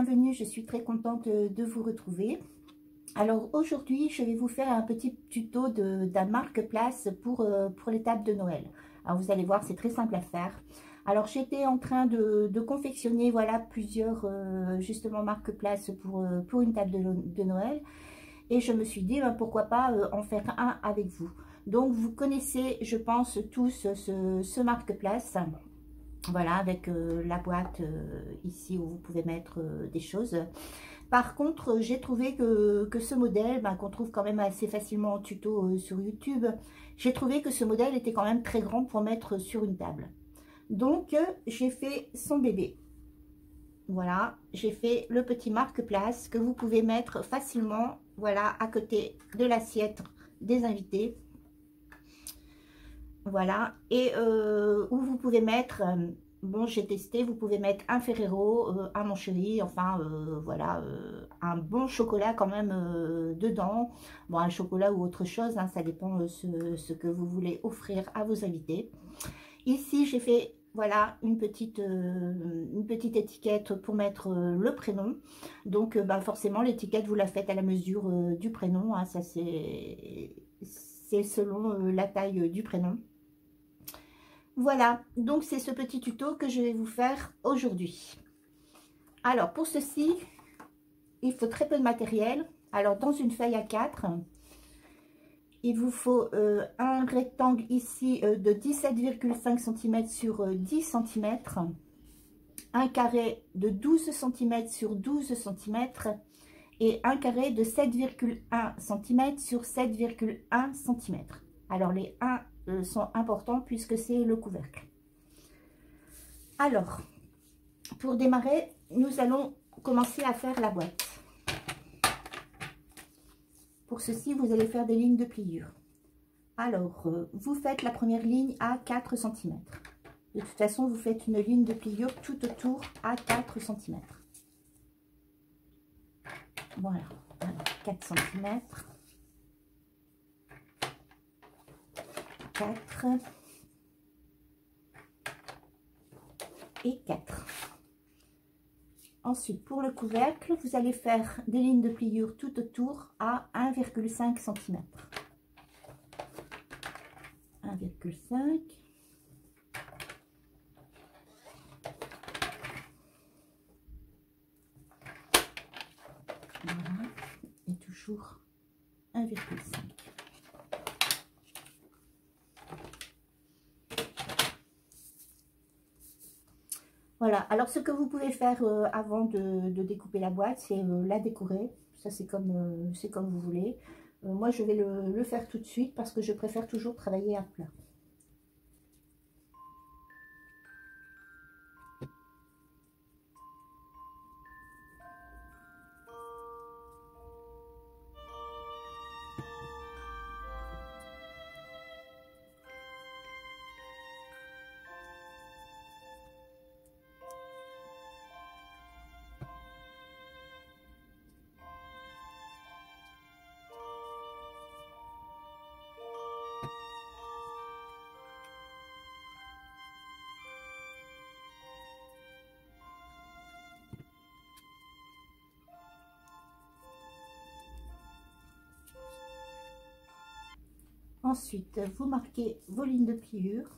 bienvenue, je suis très contente de vous retrouver. Alors aujourd'hui, je vais vous faire un petit tuto d'un marque-place pour les tables de Noël. Alors vous allez voir, c'est très simple à faire. Alors j'étais en train de confectionner voilà plusieurs justement marque-place pour une table de Noël. Et je me suis dit, ben, pourquoi pas en faire un avec vous. Donc vous connaissez, je pense, tous ce marque-place. Voilà, avec la boîte ici où vous pouvez mettre des choses. Par contre, j'ai trouvé que ce modèle, ben, qu'on trouve quand même assez facilement en tuto sur YouTube, j'ai trouvé que ce modèle était quand même très grand pour mettre sur une table. Donc, j'ai fait son bébé. Voilà, j'ai fait le petit marque-place que vous pouvez mettre facilement, voilà, à côté de l'assiette des invités. Voilà, et où vous pouvez mettre, bon j'ai testé, vous pouvez mettre un Ferrero, un Mon Chéri, enfin voilà, un bon chocolat quand même dedans. Bon, un chocolat ou autre chose, hein, ça dépend ce que vous voulez offrir à vos invités. Ici j'ai fait, voilà, une petite étiquette pour mettre le prénom. Donc bah, forcément l'étiquette vous la faites à la mesure du prénom, hein, ça c'est selon la taille du prénom. Voilà, donc c'est ce petit tuto que je vais vous faire aujourd'hui. Alors pour ceci, il faut très peu de matériel. Alors dans une feuille A4, il vous faut un rectangle ici de 17,5 cm sur 10 cm, un carré de 12 cm sur 12 cm et un carré de 7,1 cm sur 7,1 cm. Alors les 1 sont importants puisque c'est le couvercle. Alors, pour démarrer, nous allons commencer à faire la boîte. Pour ceci, vous allez faire des lignes de pliure. Alors, vous faites la première ligne à 4 cm. De toute façon, vous faites une ligne de pliure tout autour à 4 cm. Voilà, 4 cm. 4 et 4. Ensuite, pour le couvercle, vous allez faire des lignes de pliure tout autour à 1,5 cm. 1,5. Voilà. Et toujours 1,5. Voilà, alors ce que vous pouvez faire avant de découper la boîte, c'est la décorer. Ça, c'est comme vous voulez. Moi, je vais le faire tout de suite parce que je préfère toujours travailler à plat. Ensuite, vous marquez vos lignes de pliure.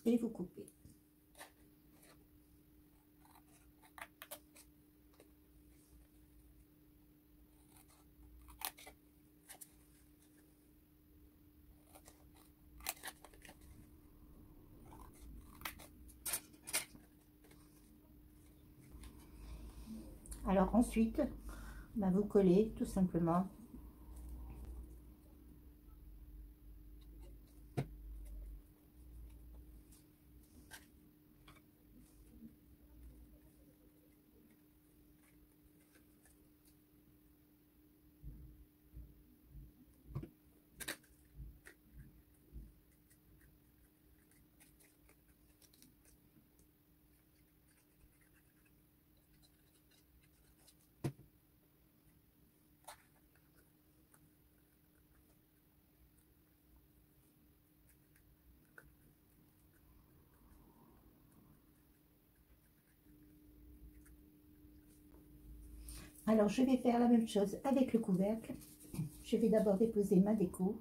Et vous coupez. Alors ensuite, bah, vous collez tout simplement. Alors, je vais faire la même chose avec le couvercle. Je vais d'abord déposer ma déco.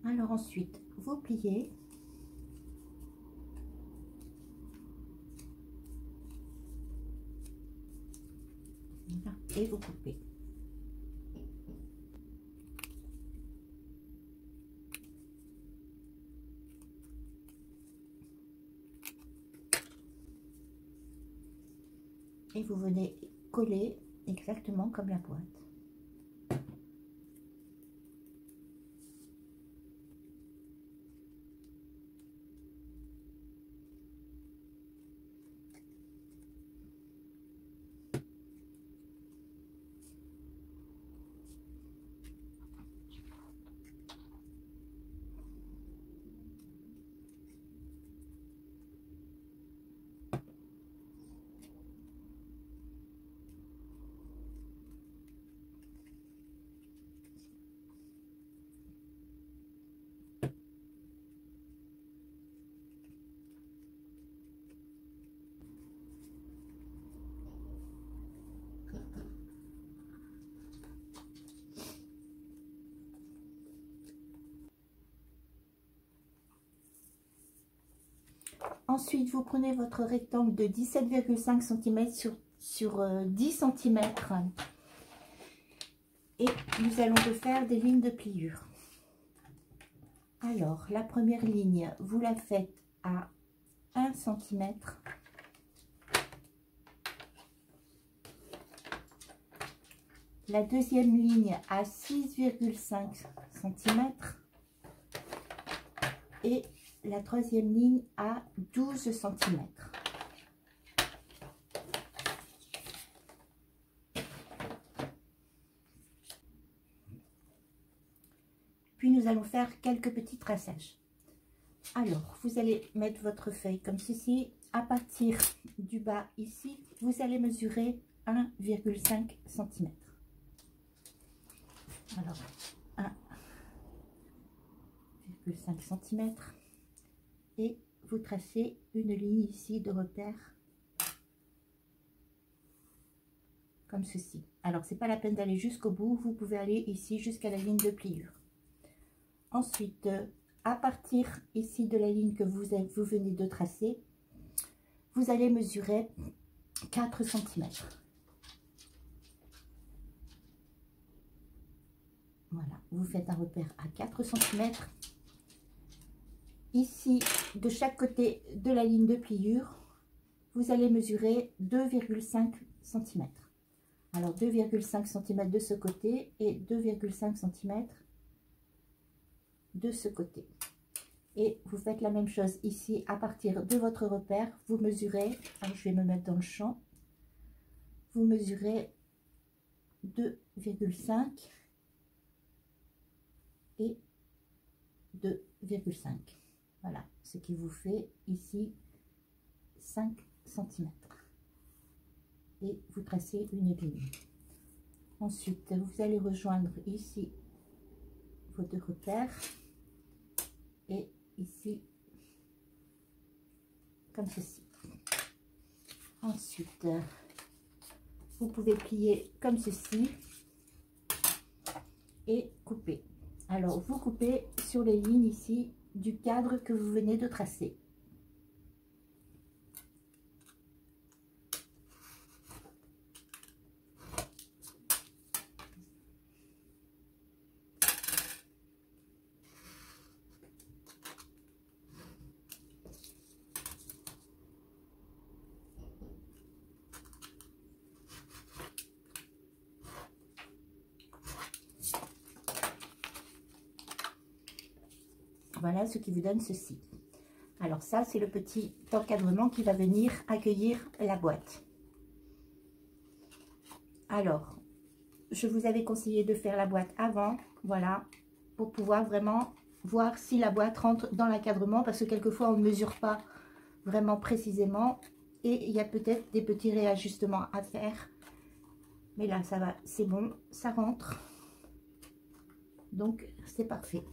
Alors ensuite, vous pliez. Voilà, et vous coupez. Et vous venez coller exactement comme la boîte. Ensuite, vous prenez votre rectangle de 17,5 cm sur 10 cm et nous allons refaire des lignes de pliure. Alors, la première ligne, vous la faites à 1 cm. La deuxième ligne à 6,5 cm. Et la troisième ligne à 12 cm. Puis nous allons faire quelques petits traçages. Alors, vous allez mettre votre feuille comme ceci. À partir du bas ici, vous allez mesurer 1,5 cm. Alors, 1,5 cm. Et vous tracez une ligne ici de repère comme ceci. Alors c'est pas la peine d'aller jusqu'au bout, vous pouvez aller ici jusqu'à la ligne de pliure. Ensuite, à partir ici de la ligne que vous venez de tracer, vous allez mesurer 4 cm. Voilà, vous faites un repère à 4 cm. Ici, de chaque côté de la ligne de pliure, vous allez mesurer 2,5 cm. Alors 2,5 cm de ce côté et 2,5 cm de ce côté. Et vous faites la même chose ici à partir de votre repère. Vous mesurez, alors je vais me mettre dans le champ, vous mesurez 2,5 et 2,5. Voilà, ce qui vous fait ici 5 cm. Et vous tracez une ligne. Ensuite, vous allez rejoindre ici vos deux repères. Et ici, comme ceci. Ensuite, vous pouvez plier comme ceci et couper. Alors, vous coupez sur les lignes ici du cadre que vous venez de tracer. Voilà ce qui vous donne ceci. Alors ça, c'est le petit encadrement qui va venir accueillir la boîte. Alors, je vous avais conseillé de faire la boîte avant, voilà, pour pouvoir vraiment voir si la boîte rentre dans l'encadrement, parce que quelquefois on ne mesure pas vraiment précisément et il y a peut-être des petits réajustements à faire. Mais là, ça va, c'est bon, ça rentre. Donc, c'est parfait.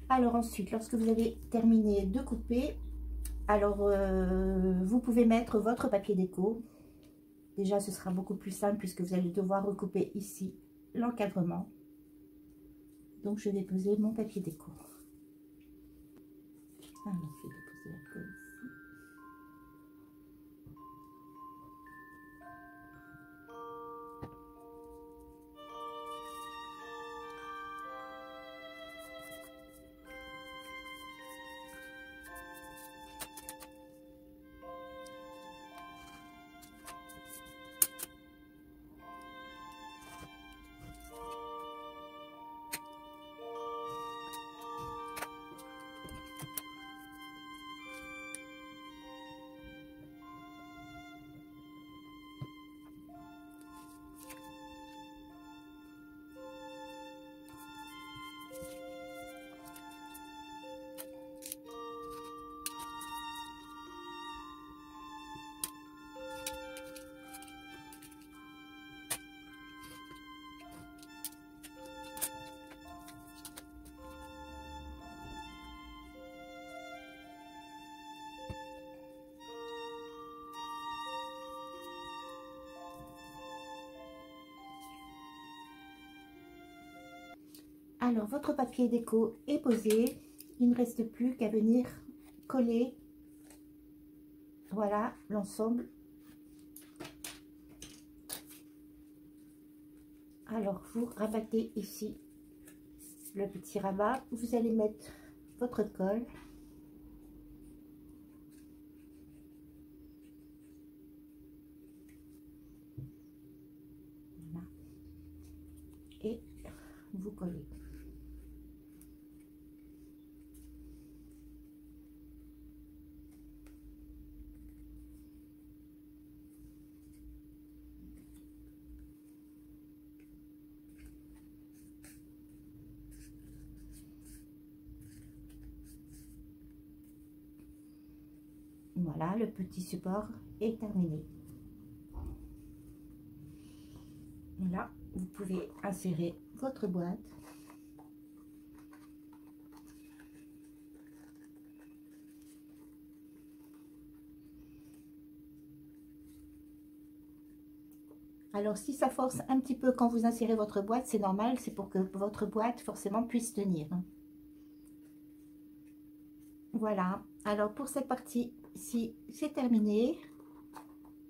Alors ensuite, lorsque vous avez terminé de couper, alors vous pouvez mettre votre papier déco. Déjà, ce sera beaucoup plus simple puisque vous allez devoir recouper ici l'encadrement. Donc, je vais poser mon papier déco. Alors, je vais déposer la colle ici. Alors, votre papier déco est posé. Il ne reste plus qu'à venir coller, voilà, l'ensemble. Alors, vous rabattez ici le petit rabat. Vous allez mettre votre colle. Voilà. Et vous collez. Voilà, le petit support est terminé. Là, vous pouvez insérer votre boîte. Alors, si ça force un petit peu quand vous insérez votre boîte, c'est normal, c'est pour que votre boîte, forcément, puisse tenir. Voilà, alors pour cette partie-ci, c'est terminé.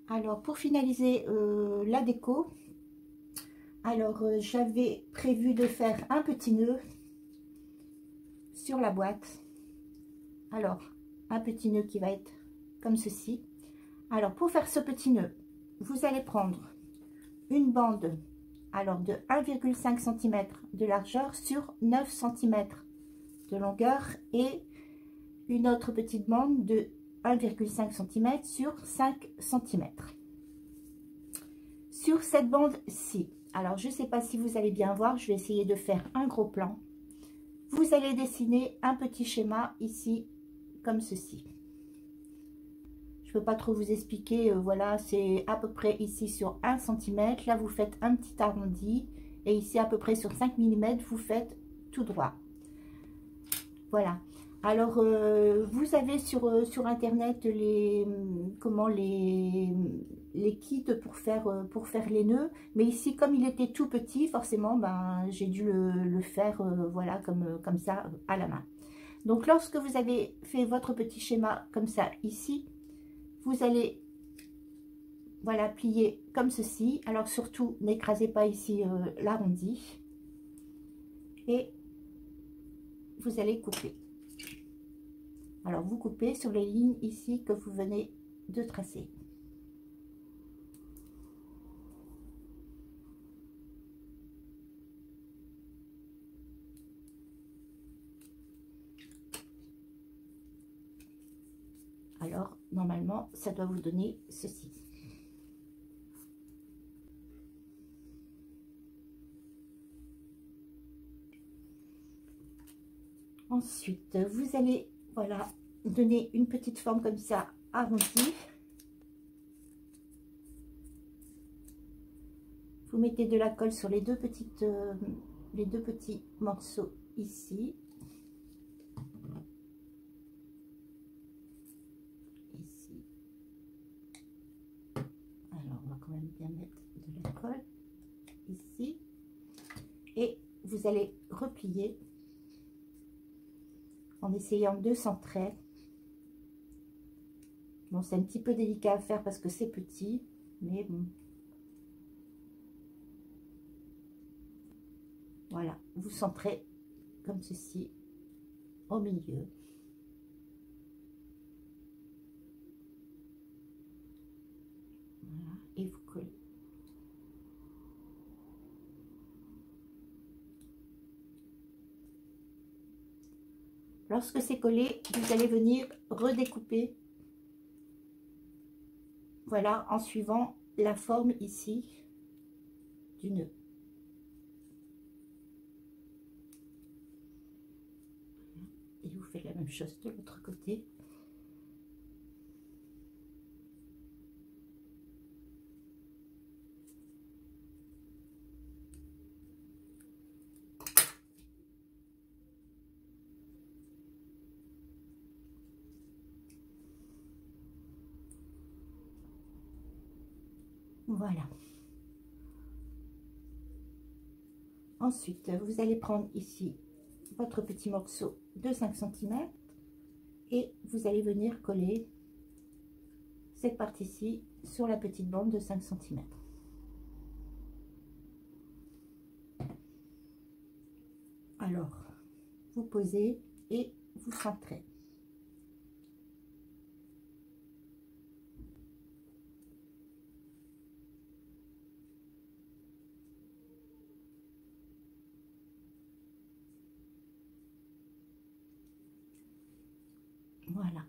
Alors, pour finaliser la déco, alors j'avais prévu de faire un petit nœud sur la boîte. Alors, un petit nœud qui va être comme ceci. Alors, pour faire ce petit nœud, vous allez prendre une bande alors de 1,5 cm de largeur sur 9 cm de longueur et une autre petite bande de 1,5 cm sur 5 cm. Sur cette bande-ci, alors je ne sais pas si vous allez bien voir, je vais essayer de faire un gros plan. Vous allez dessiner un petit schéma ici, comme ceci. Je ne peux pas trop vous expliquer, voilà, c'est à peu près ici sur 1 cm. Là, vous faites un petit arrondi. Et ici, à peu près sur 5 mm, vous faites tout droit. Voilà. Alors, vous avez sur Internet les kits pour faire les nœuds. Mais ici, comme il était tout petit, forcément, ben, j'ai dû le faire voilà, comme ça, à la main. Donc, lorsque vous avez fait votre petit schéma comme ça, ici, vous allez, voilà, plier comme ceci. Alors, surtout, n'écrasez pas ici l'arrondi. Et vous allez couper. Alors, vous coupez sur les lignes ici que vous venez de tracer. Alors, normalement, ça doit vous donner ceci. Ensuite, vous allez, voilà, donner une petite forme comme ça, arrondie. Vous mettez de la colle sur les deux petits morceaux ici. Ici. Alors, on va quand même bien mettre de la colle ici. Et vous allez replier en essayant de centrer. Bon, c'est un petit peu délicat à faire parce que c'est petit, mais bon. Voilà, vous centrez comme ceci au milieu. Voilà, et vous collez. Lorsque c'est collé, vous allez venir redécouper. Voilà, en suivant la forme ici du nœud. Et vous faites la même chose de l'autre côté. Voilà. Ensuite, vous allez prendre ici votre petit morceau de 5 cm et vous allez venir coller cette partie-ci sur la petite bande de 5 cm. Alors, vous posez et vous centrez. Voilà.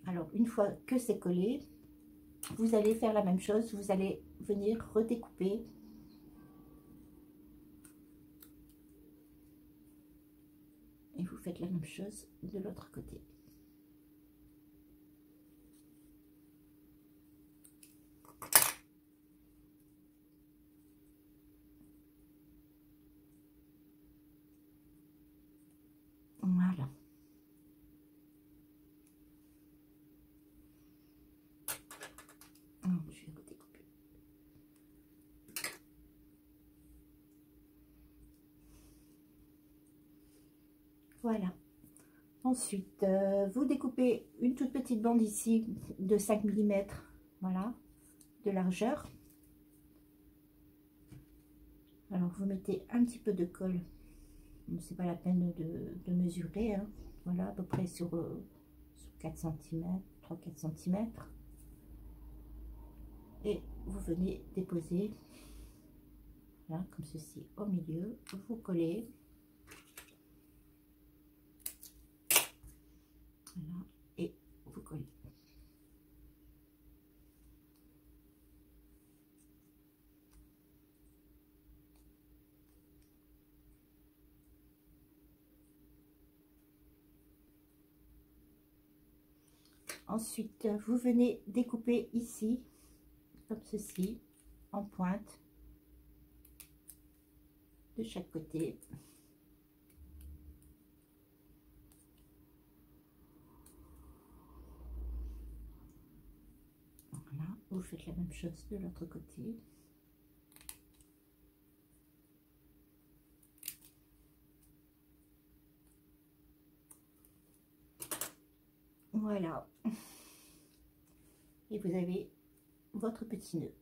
Alors, une fois que c'est collé, vous allez faire la même chose. Vous allez venir redécouper. Et vous faites la même chose de l'autre côté. Voilà. Je vais redécouper. Voilà. Ensuite, vous découpez une toute petite bande ici de 5 mm, voilà, de largeur. Alors, vous mettez un petit peu de colle. C'est pas la peine de mesurer, hein. Voilà, à peu près sur 4 cm, 3-4 cm. Et vous venez déposer, là, comme ceci, au milieu. Vous collez. Voilà, et vous collez. Ensuite, vous venez découper ici, comme ceci, en pointe, de chaque côté. Voilà, vous faites la même chose de l'autre côté. Voilà. Et vous avez votre petit nœud.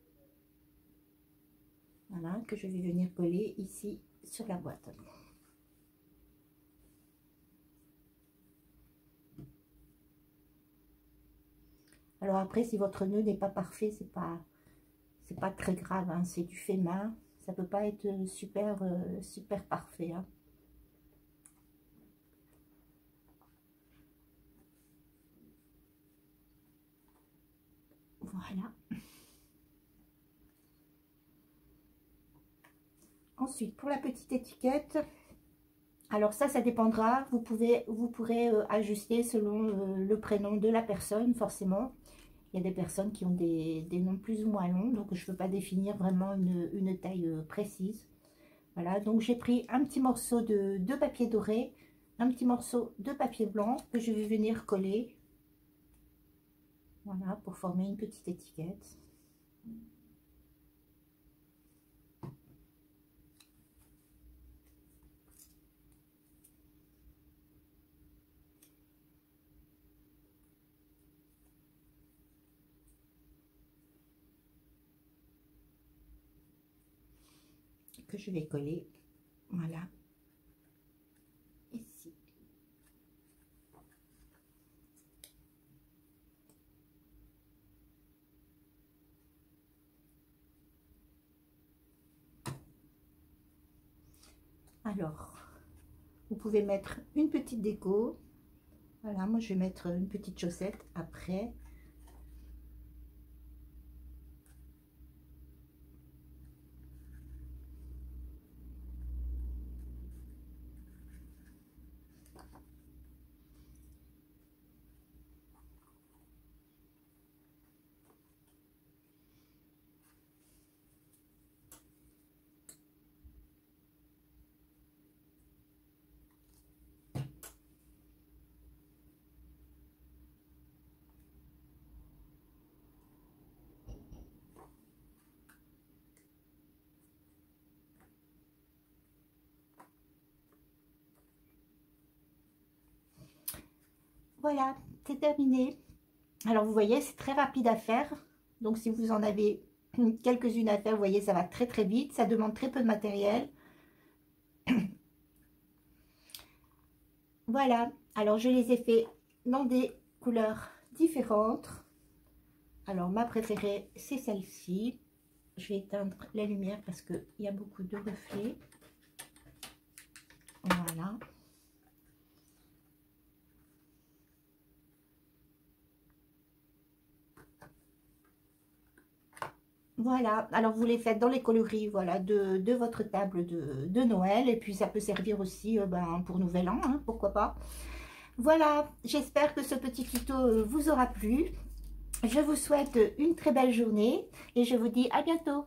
Voilà, que je vais venir coller ici sur la boîte. Alors après, si votre nœud n'est pas parfait, c'est pas très grave, hein, c'est du fait main. Ça peut pas être super, super parfait, hein. Voilà. Ensuite, pour la petite étiquette, alors ça dépendra. Vous pourrez ajuster selon le prénom de la personne, forcément. Il y a des personnes qui ont des noms plus ou moins longs, donc je ne peux pas définir vraiment une taille précise. Voilà, donc j'ai pris un petit morceau de papier doré, un petit morceau de papier blanc que je vais venir coller. Voilà, pour former une petite étiquette. Que je vais coller, voilà, ici. Alors, vous pouvez mettre une petite déco. Voilà, moi je vais mettre une petite chaussette après. Voilà, c'est terminé. Alors vous voyez, c'est très rapide à faire. Donc si vous en avez quelques-unes à faire, vous voyez, ça va très très vite. Ça demande très peu de matériel. Voilà, alors je les ai fait dans des couleurs différentes. Alors ma préférée, c'est celle-ci. Je vais éteindre la lumière parce qu'il y a beaucoup de reflets. Voilà. Voilà, alors vous les faites dans les coloris, voilà, de votre table de Noël. Et puis ça peut servir aussi pour Nouvel An, hein, pourquoi pas. Voilà, j'espère que ce petit tuto vous aura plu. Je vous souhaite une très belle journée et je vous dis à bientôt.